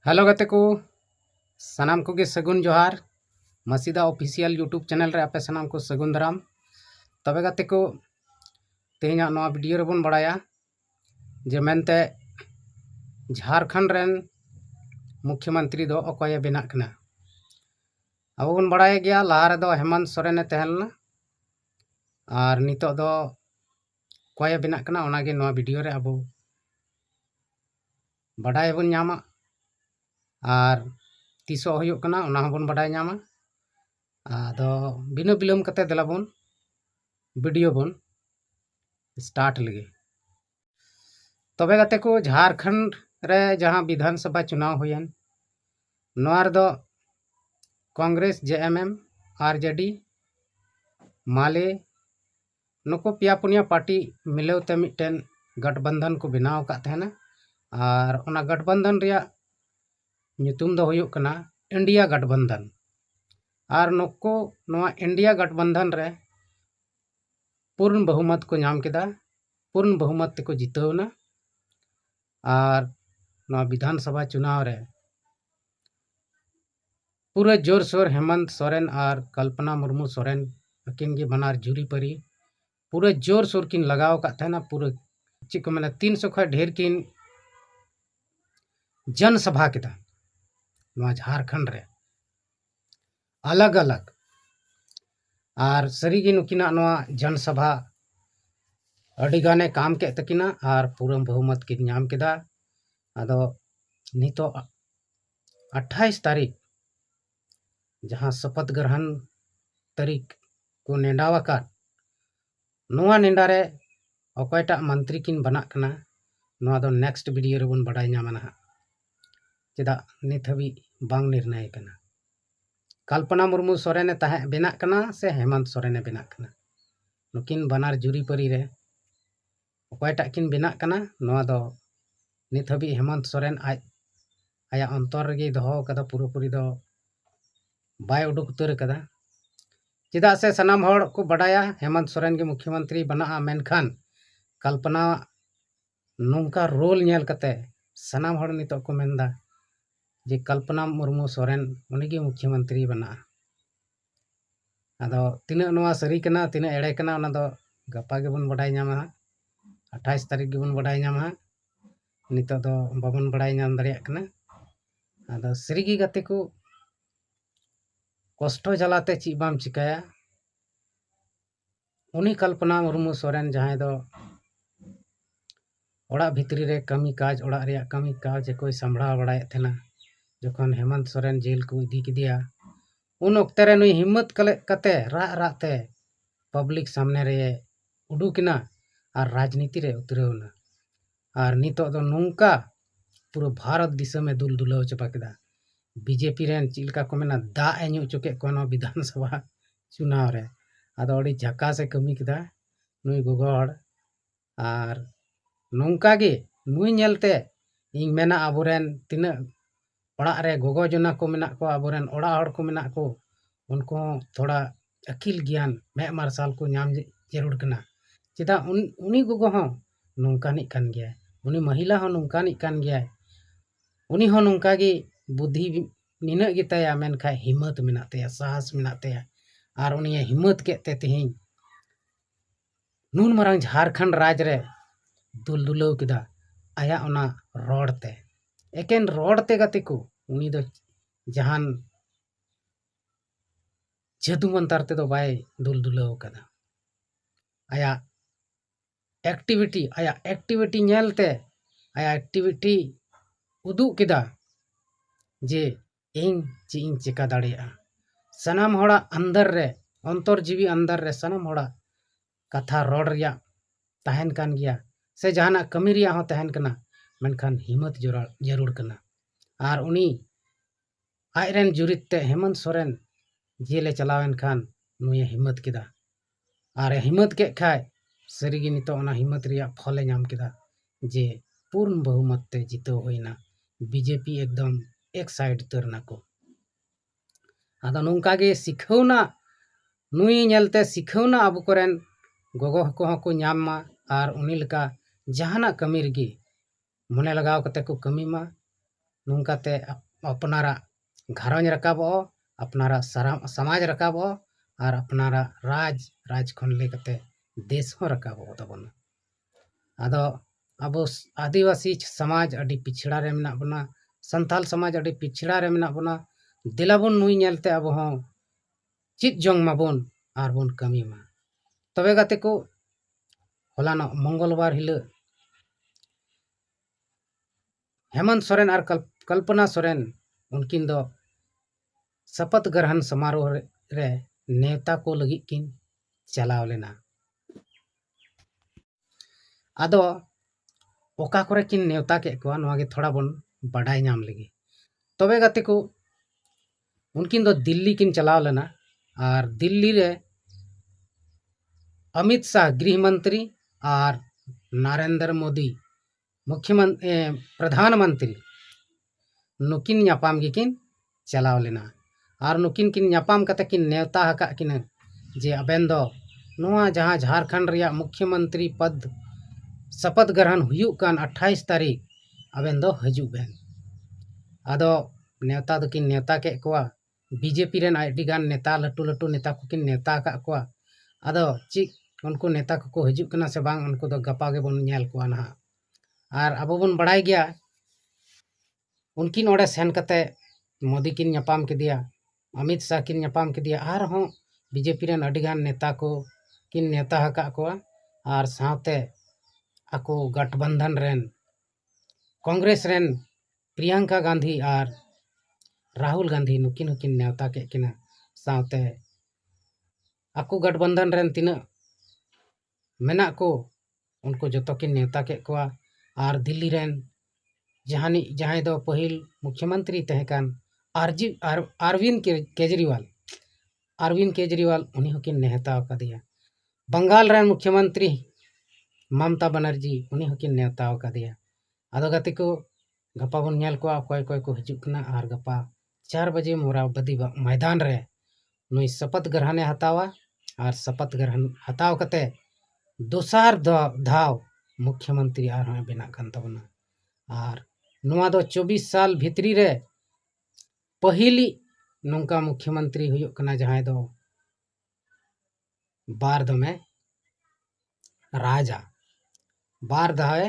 Hello गते को सानाम को सगुन जोहार मसीदा ऑफिशियल यूट्यूब चैनल रे आपे सानाम को सगुन दाराम तबे गते को तेहना नवा वीडियो रेबन बड़ाया जे मेनते झारखंड रेन मुख्यमंत्री दो अकोय बेना कना अब बन बड़ाय गया लहा रे दो हेमंत सोरेन तहलना और नितो दो कोय बेना कना ओनागे नवा वीडियो रे अब बड़ाय बन नामा और तीसो हुयुक कना ओना हबन बड़ाय नामा आदो बिना बिलम कते देलाबन वीडियो बन स्टार्ट लगे तबे गते को झारखंड रे जहां विधानसभा चुनाव हुयन नोआर दो कांग्रेस जेएमएम आरजेडी माले नुको पिया पुनिया पार्टी मिलौते मिटन गठबंधन को बनाव का तहना और ओना गठबंधन रिया नितुम दो हुयुक कना इंडिया गठबंधन और नुको नोआ इंडिया गठबंधन रे पूर्ण बहुमत को नाम केदा पूर्ण बहुमत ते को जितवना और नोआ विधानसभा चुनाव रे पूरा जोर शोर हेमंत सोरेन और कल्पना मुर्मू सोरेन अकिन के बनार जुरी परी पूरा जोर शोर किन लगाव का था ना पूरा चिक मैंने 300 खा ढेर किन जनसभा के झारखंड रे अलग अलग और सरीगी नुकिना नोआ जनसभा अड़ी गाने काम के तकिना और पूरा बहुमत की नाम केदा आदो नितो 28 तारीख जहां शपथ ग्रहण तारीख को नेडावाका नोआ नेडा रे अकोयटा मंत्री किन बना कना नोआ दो नेक्स्ट वीडियो रे बन बड़ाय नामा ना चेदा नित हबी बांग निर्णय कना कल्पना मुर्मू सोरेन तहे बेना कना से हेमंत सोरेन बेना कना नुकिन बनार जुरी परी रे अकोयटा किन बेना कना नोआ दो नित हबी हेमंत सोरेन आया अंतर रे दोहो कदा पूरी दो बाय उडुक उतर कदा चेदा से सनाम हड़ को बड़ाया हेमंत सोरेन के मुख्यमंत्री बना मेनखान कल्पना नौका रोल नेल कते सनाम हड़ नितो को मेंदा जे कल्पना मुर्मू सोरेन उनगी मुख्यमंत्री बना आदो तिना नोआ सरी कना तिना एड़े कना ओना दो गपा के बन बड़ाय नामा 28 तारीख के बन बड़ाय नामा नितो दो बाबन बड़ाय नाम दाड़िया कना आदो सरीगी गते को कष्ट जलाते ची बाम चिकाया उनी कल्पना मुर्मू सोरेन जहां दो ओड़ा भितरी रे कमी काज ओड़ा रिया कमी काज कोई संभड़ा बड़ाय थेना जखन हेमंत सोरेन जेल को इदी किदिया उन ओक्ते रे नुई हिम्मत कते राते पब्लिक सामने रे उडुकिना और राजनीति रे उतरवना और नितो दो नौका पूरा भारत दिशा में दुल दुलाव चपा केदा बीजेपी रेन चिलका को मेना दा एनु चुके कोनो विधानसभा चुनाव रे आदो अड़ी झका से कमी केदा नुई गोगोड़ और नौका गे नुई नेलते इन मेना अबोरेन तिना ओड़ा रे गोगो जना को मेना को अबोरेन ओड़ा हड़ को मेना को उनको थोड़ा अकिल ज्ञान मे मार्शल को नाम जरूर कना चेदा उनी गोगो हो नौकानिक कान गया उनी महिला हो नौकानिक कान गया उनी हो नौका गे बुद्धि निना गिताया मेनखा हिम्मत मेनाते साहस मेनाते और उनी हिम्मत के ते तिहिं नून मरांग झारखंड राज रे दुल दुलाव किदा आया ओना रोडते एकेन रोडते गते को उनी दो जहान जादू मंतर ते दो बाय दुल दुलाव कदा आया एक्टिविटी नेलते आया एक्टिविटी उदू किदा जे इन ची इन चिका दाड़िया सनाम होड़ा अंदर रे अंतर जीवी अंदर रे सनाम होड़ा कथा रोड रिया तहन कान गया से जहाना कमी रिया हो तहन कना मेनखान हिम्मत जरूर कना और उनी आयरन जुरितते हेमंत सोरेन जेले चलावेन खान नुए हिम्मत किदा और हिम्मत के खाय सरीगी नितो ओना हिम्मत रिया फले नाम किदा जे पूर्ण बहुमत ते जितो होइना बीजेपी एकदम एक साइड तरना को आदो नौका गे सिखौना नुई नेलते सिखौना अब कोरेन गोगो को नाम मा और उनी लका जहाना कमी रगी मने लगाव कते को कमी मा नोंकाते अपनारा घारंज रकाबो अपनारा समाज रकाबो और अपनारा राज खन लेकते देश हो रकाबो तबन आदो अब आदिवासी समाज अडी पिछड़ा रे मेना बना संथाल समाज अडी पिछड़ा रे मेना बना दिलाबन नुई नेलते अब हों चित जोंग माबन आर बन कमी मा तबे गाते को हलाना मंगलवार हिलो हेमंत सोरेन और कल्पना सोरेन उनकिन दो शपथ ग्रहण समारोह रे नेता को लगी किन चलाव लेना आदो ओका करे किन नेवता के को नवा गे थोड़ा बन बड़ाई नाम लगी तबे गाते को उनकिन दो दिल्ली किन चलाव लेना और दिल्ली रे अमित शाह गृह मंत्री और नरेंद्र मोदी मुख्यमंत्री प्रधानमंत्री नुकिन न्यापाम गे किन चलाव लेना और नुकिन किन न्यापाम कते किन नेवता हका किन जे अबेन दो नवा जहां झारखंड रिया मुख्यमंत्री पद शपथ ग्रहण हुयु कान 28 तारीख अबेन दो हजू बेन आदो नेता दो किन नेता के कोआ बीजेपी रेन आईडी गान नेता लटू लटू नेता को किन नेता का कोआ आदो ची उनको नेता को हजू कना से बांग उनको दो गपा गे बन नेल कोआ ना और अब बन बड़ाई गया उनकिन ओडे सेन कते मोदी किन न्यापाम के दिया अमित शाह किन न्यापाम के दिया और हों बीजेपी रेन अडिगान नेता को किन नेता हका कोआ और साथे आको गठबंधन रेन कांग्रेस रेन प्रियंका गांधी और राहुल गांधी नुकिन हुकिन नेता के किना साथे आको गठबंधन रेन तिना मेना को उनको जो किन नेता के कोआ और दिल्ली रेन जहां दो पहिल मुख्यमंत्री तहकान अरविंद केजरीवाल उन्हीं होकिन नेता का दिया बंगाल रेन मुख्यमंत्री ममता बनर्जी उन्हीं होकिन नेता का दिया आदो गाते को गपा बन नेल को कोय कोय को हिजुक ना और गपा 4 बजे मोराबदी मैदान रे नुई शपथ ग्रहण हतावा और शपथ ग्रहण हताव कते दोसार धाव मुख्यमंत्री और बेना कान तबना और नुआ दो 24 साल भितरी रे पहिली नौका मुख्यमंत्री हुयुक कना जहां दो बार दो में राजा बार धावे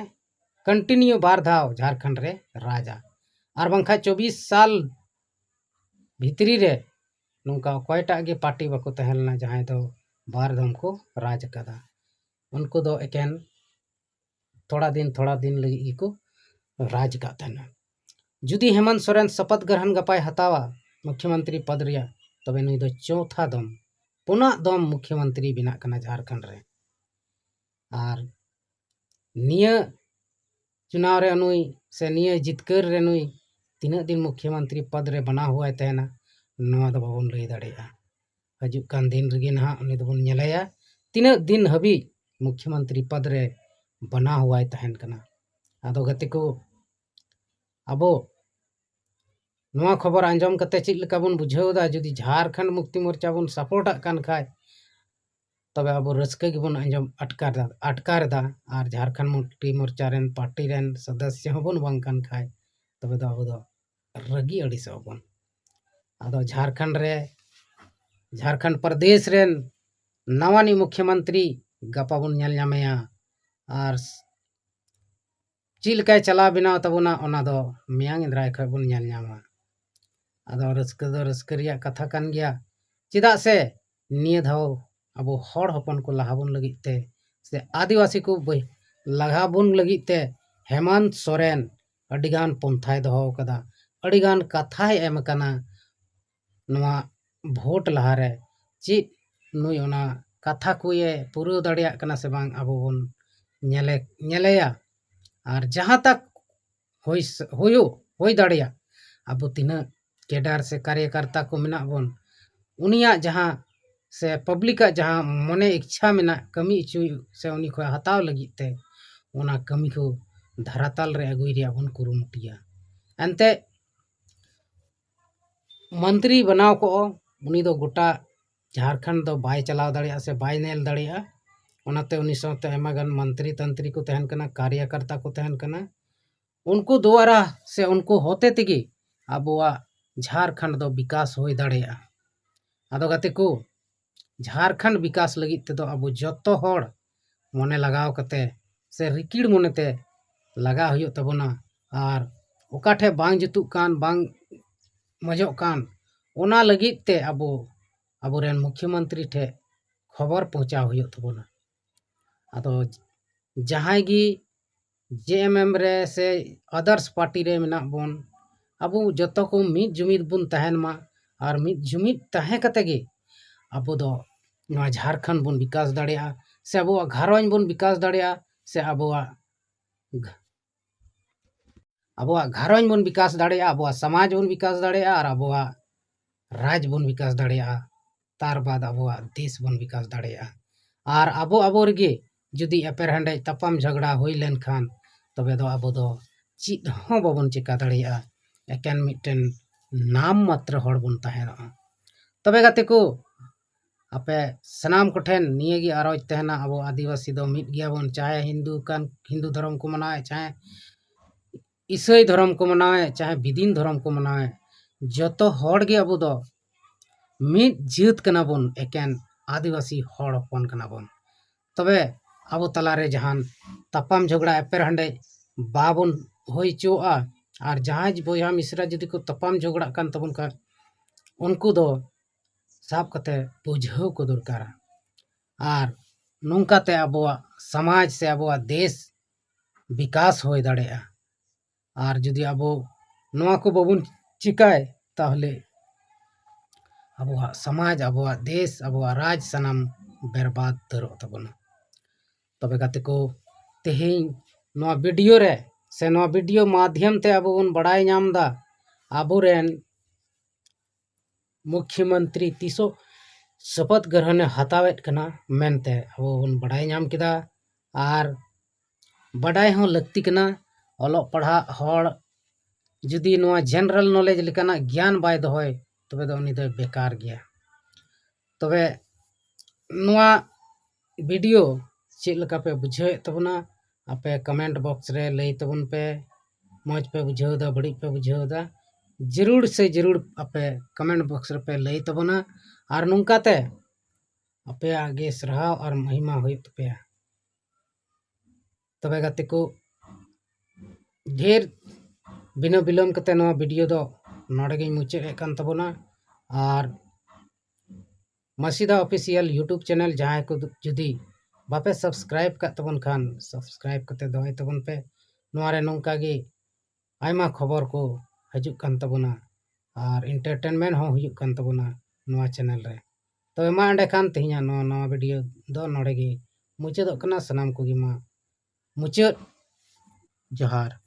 कंटिन्यू बार धाव झारखंड रे राजा और बंखा 24 साल भितरी रे नौका कोयटा गे पार्टी बको तहलना जहां दो बार दम को राज कदा उनको दो एकेन थोड़ा दिन लगी को राज का तहना जुदी हेमंत सोरेन शपथ ग्रहण गपाय हतावा मुख्यमंत्री पद रिया तबे नुई दो चौथा दम पुनः दम मुख्यमंत्री बिना कना झारखंड रे और निया चुनाव रे नुई से निया जितकर रे नुई तीना दिन मुख्यमंत्री पद रे बना हुआ तहना नवा दो बाबन लई दाड़ेया हजू कान दिन रगे ना उनी दोबन नेलाया तीना दिन हबी मुख्यमंत्री पद रे बना हुआ तहन कना आदो गते को अबो नवा खबर आंजम कते चित लेका बन बुझावदा जुदी झारखंड मुक्ति मोर्चा बन सपोर्ट कान खाय तबे अब रस्के गे बन आंजम अटकारदा और Jharkhand Mukti Morcha rain party rain सदस्य होबन बांग कान खाय तबे दो अब दो रगी अड़ी से होबन आदो झारखंड प्रदेश रेन नवानी मुख्यमंत्री गपा बन नेल नामेया और चिलकाय चला बिना तबना ओना दो मियांग इंद्राय खय बन नेल नामा आदो रस्क रिया कथा कान गया चिदा से निया धाव अब हर हपन को लहाबन लगिते से आदिवासी को लहाबन लगिते हेमंत सोरेन अडिगान पंथाय दो कदा अडिगान कथाय एम कना नवा भोट लहारे ची नुई ओना कथा को ये पूरा दाड़िया कना से बांग अब बन नेलेया और जहाँ तक होई दाड़िया अब तीना केडर से कार्यकर्ता को मेना बन उनिया जहाँ से पब्लिक जहाँ मने इच्छा मेना कमी इचु से उनी को हताव लगिते ओना कमी को धरातल रे अगुई रिया बन कुरुमुटिया एनते मंत्री बनाव को उनी दो गोटा झारखंड दो बाय चलाव दाड़िया से बाय नेल दाड़िया ओनाते उनी साथे एमागान मंत्री तंत्री को तहन कना कार्यकर्ता को तहन कना उनको द्वारा से उनको होते तेगे आबोआ झारखंड दो विकास हो दाड़ेया। आदो गाते को झारखंड विकास लगित तेदो अबो जत्तो होड़ मने लगाव कते से रिकिड़ मोनेते लगा हुयो तबोना और ओकाठे बांग जुतुक कान बांग मजोक कान ओना लगित ते अबो अबोरेन मुख्यमंत्री ठे खबर पहुंचा हुयो तबोना। आदो जहां गी जेएमएम रे से अदर्स पार्टी रे मेना बोन अबो जतो को मिद जुमिद बुन तहन मा और मिद जुमिद तहे कते गे अबो दो नवा झारखंड बुन विकास दाड़ेया से अबो घरवान बुन विकास दाड़ेया से अबो घरवान बुन विकास दाड़ेया अबो समाज बुन विकास दाड़ेया और अबो राज बुन विकास दाड़ेया तार बाद अबो देश बुन विकास दाड़ेया। और अबो अबो रेगे जुदी एपेर हंडे तपम झगड़ा हुई लेन खान तबे दो अबो दो चित हों बाबन चिका दाड़ेया एकेन मिटन नाम मात्र हड़ बुन तहेना। तबे गाते को आपे सनाम कोठेन निये गी आरोज तहना अबो आदिवासी दो मिट गिया बन चाहे हिंदू धर्म को मनाए चाहे ईसाई धर्म को मनाए चाहे बिदिन धर्म को मनाए जतो हड़ गे अबो दो मिट जीत कना बन एकेन आदिवासी हड़ हपन कना बन। तबे अबो तलारे जहान तपम झगड़ा एपेर हंडे बाबन होई चोआ और जहाज बोया मिश्रा जुदी को तपम झगड़ा कान तबन का उनको दो साब कते बुझाव को दरकारा और नोंकाते अबोआ समाज से अबोआ देश विकास हो दाड़ेया। और जुदी अबो नोआ को बाबुन चिकाय ताहले अबोआ समाज अबोआ देश अबोआ राज सनम बर्बाद तरो तबना। तबे गाते को तेहें नोआ वीडियो रे से नोआ वीडियो माध्यम ते अबो बन बड़ाई नामदा आबोरेन मुख्यमंत्री तीसो शपथ ग्रहण हतावेत कना मेनते अबो बन बड़ाई नाम किदा। और बड़ाई हों लगती कना ओलोग पढ़ा हड़ जुदी नोआ जनरल नॉलेज लेकाना ज्ञान बाय दोहय तबे दो उनी दो बेकार गया। तबे नोआ वीडियो चेक लका पे बुझाव तबना आपे कमेंट बॉक्स रे लई तबन पे मौज पे बुझाव दा बड़ी पे बुझाव दा जरूर से जरूर आपे कमेंट बॉक्स रे पे लई तबना। और नोंकाते आपे आगे सराहव और महिमा हुई तपे। तबे गाते को ढेर बिना बिलम कते नोआ वीडियो दो नोडे गे मुचाद कान तबना। और मसीदा ऑफिशियल यूट्यूब चैनल जहां को जुदी बापे सब्सक्राइब का तबन खान सब्सक्राइब कते दोय तबन पे नोआ रे नोंका गे आयमा खबर को हजु कान तबना और एंटरटेनमेंट हो हुयु कान तबना नोआ चैनल रे। तबे मा अंडे खान तेहिया नोआ वीडियो दो नोडे गे मुचाद कना सनाम को गे मा मुचाद जोहार।